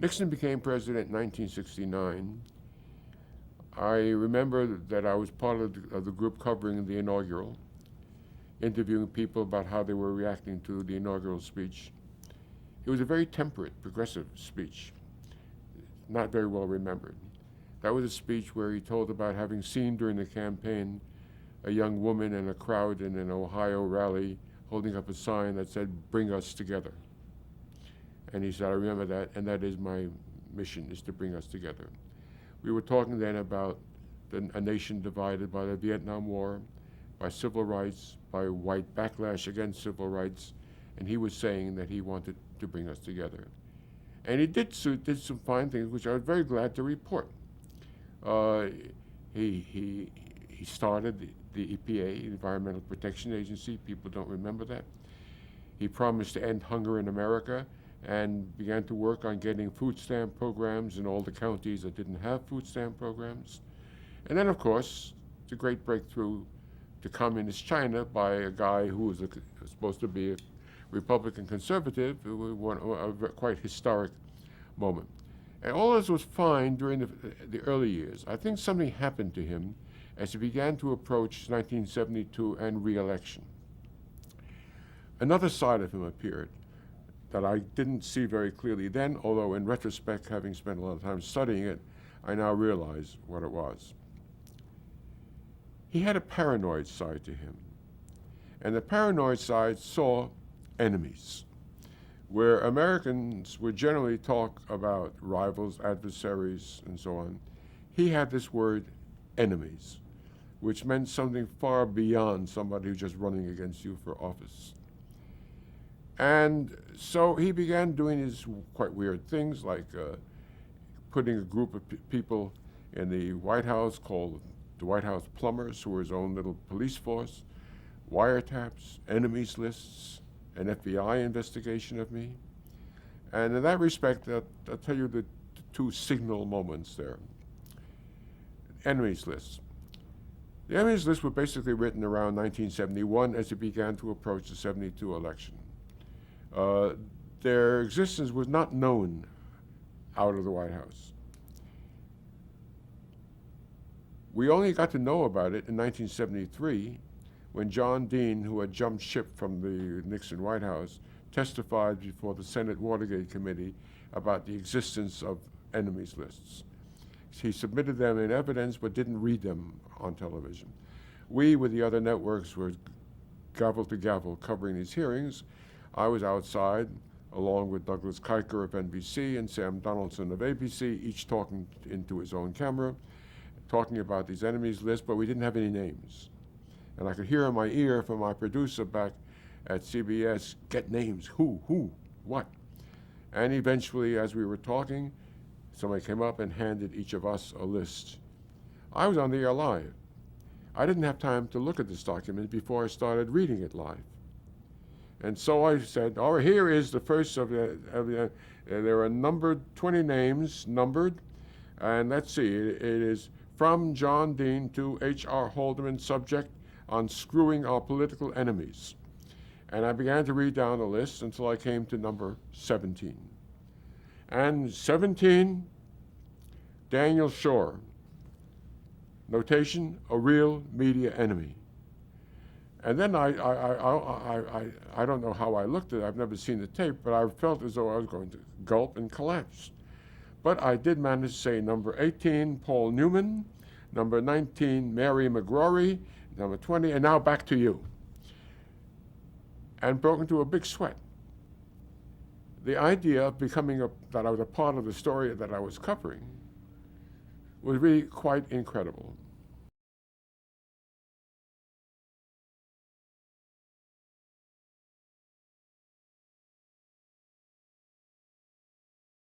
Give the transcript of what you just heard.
Nixon became president in 1969. I remember that I was part of the group covering the inaugural, interviewing people about how they were reacting to the inaugural speech. It was a very temperate, progressive speech, not very well remembered. That was a speech where he told about having seen during the campaign a young woman in a crowd in an Ohio rally holding up a sign that said, "Bring us together." And he said, "I remember that, and that is my mission, is to bring us together." We were talking then about a nation divided by the Vietnam War, by civil rights, by white backlash against civil rights, and he was saying that he wanted to bring us together. And he did some fine things, which I was very glad to report. He started the EPA, Environmental Protection Agency. People don't remember that. He promised to end hunger in America and began to work on getting food stamp programs in all the counties that didn't have food stamp programs. And then, of course, the great breakthrough to communist China by a guy who was supposed to be a Republican conservative, it was a quite historic moment. And all this was fine during the early years. I think something happened to him as he began to approach 1972 and re-election. Another side of him appeared that I didn't see very clearly then, although in retrospect, having spent a lot of time studying it, I now realize what it was. He had a paranoid side to him. And the paranoid side saw enemies. Where Americans would generally talk about rivals, adversaries, and so on, he had this word, enemies, which meant something far beyond somebody who's just running against you for office. And so he began doing these quite weird things, like putting a group of people in the White House called the White House Plumbers, who were his own little police force, wiretaps, enemies lists, an FBI investigation of me. And in that respect, I'll tell you the two signal moments there. Enemies lists. The enemies lists were basically written around 1971 as it began to approach the 72 election. Their existence was not known out of the White House. We only got to know about it in 1973 when John Dean, who had jumped ship from the Nixon White House, testified before the Senate Watergate Committee about the existence of enemies lists. He submitted them in evidence but didn't read them on television. We, with the other networks, were gavel to gavel covering these hearings. I was outside, along with Douglas Kiker of NBC and Sam Donaldson of ABC, each talking into his own camera, talking about these enemies lists, but we didn't have any names. And I could hear in my ear from my producer back at CBS, get names, who, what? And eventually, as we were talking, somebody came up and handed each of us a list. I was on the air live. I didn't have time to look at this document before I started reading it live. And so I said, oh, here is the first of the there are numbered 20 names, numbered, and let's see, it is from John Dean to H.R. Haldeman, subject, unscrewing our political enemies. And I began to read down the list until I came to number 17. And 17, Daniel Schorr. Notation, a real media enemy. And then I don't know how I looked at it. I've never seen the tape, but I felt as though I was going to gulp and collapse. But I did manage to say number 18, Paul Newman, number 19, Mary McGrory, number 20, and now back to you. And broke into a big sweat. The idea of becoming that I was a part of the story that I was covering was really quite incredible.